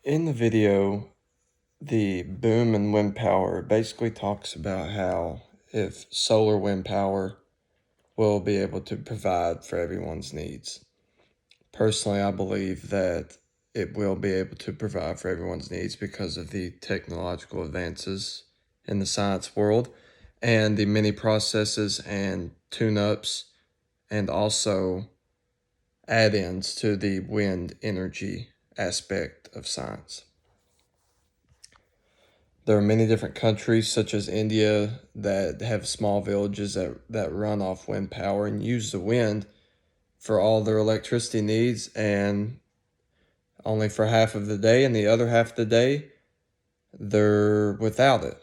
In the video, the boom in wind power basically talks about how if solar wind power will be able to provide for everyone's needs. Personally, I believe that it will be able to provide for everyone's needs because of the technological advances in the science world and the many processes and tune-ups and also add-ins to the wind energy aspect of science. There are many different countries, such as India, that have small villages that run off wind power and use the wind for all their electricity needs, and only for half of the day, and the other half of the day, they're without it.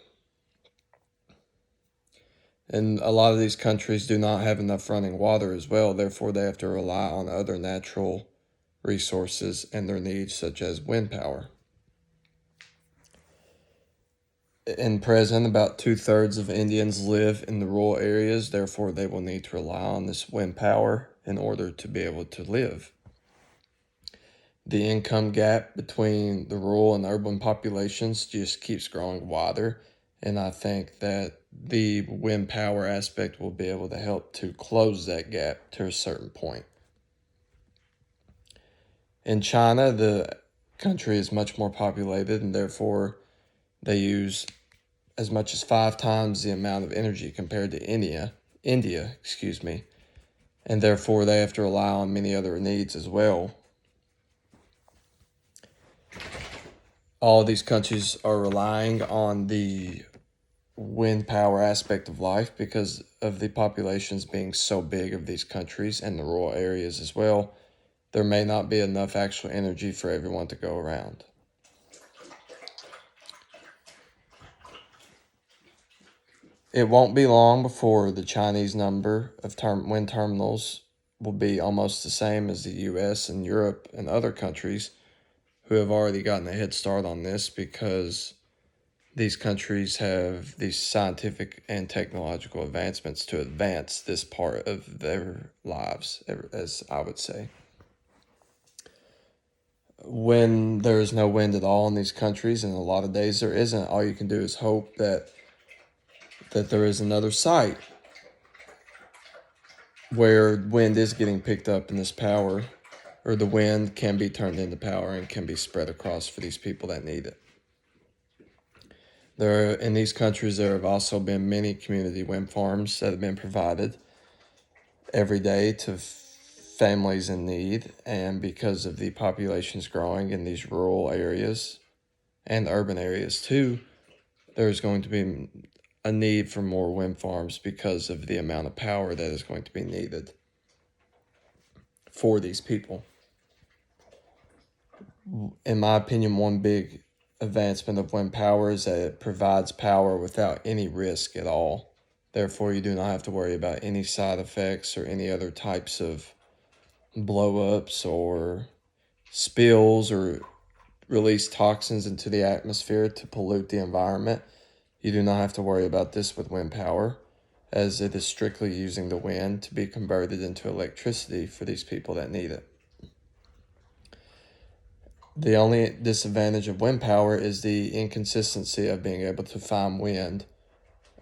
And a lot of these countries do not have enough running water as well, therefore, they have to rely on other natural resources and their needs, such as wind power. In present, about 2/3 of Indians live in the rural areas, therefore they will need to rely on this wind power in order to be able to live. The income gap between the rural and urban populations just keeps growing wider, and I think that the wind power aspect will be able to help to close that gap to a certain point. In China, the country is much more populated, and therefore they use as much as 5 times the amount of energy compared to India, and therefore they have to rely on many other needs as well. All of these countries are relying on the wind power aspect of life because of the populations being so big of these countries and the rural areas as well. There may not be enough actual energy for everyone to go around. It won't be long before the Chinese number of wind terminals will be almost the same as the US and Europe and other countries who have already gotten a head start on this because these countries have these scientific and technological advancements to advance this part of their lives, as I would say. When there's no wind at all in these countries, and a lot of days there isn't, all you can do is hope that there is another site where wind is getting picked up in this power, or the wind can be turned into power and can be spread across for these people that need it. In these countries, there have also been many community wind farms that have been provided every day to families in need, and because of the populations growing in these rural areas and urban areas too, there's going to be a need for more wind farms because of the amount of power that is going to be needed for these people. In my opinion, one big advancement of wind power is that it provides power without any risk at all. Therefore, you do not have to worry about any side effects or any other types of blow-ups or spills or release toxins into the atmosphere to pollute the environment. You do not have to worry about this with wind power, as it is strictly using the wind to be converted into electricity for these people that need it. The only disadvantage of wind power is the inconsistency of being able to find wind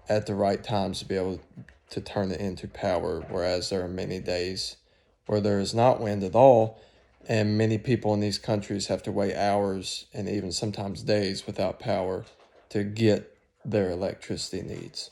at the right times to be able to turn it into power, whereas there are many days where there is not wind at all, and many people in these countries have to wait hours and even sometimes days without power to get their electricity needs.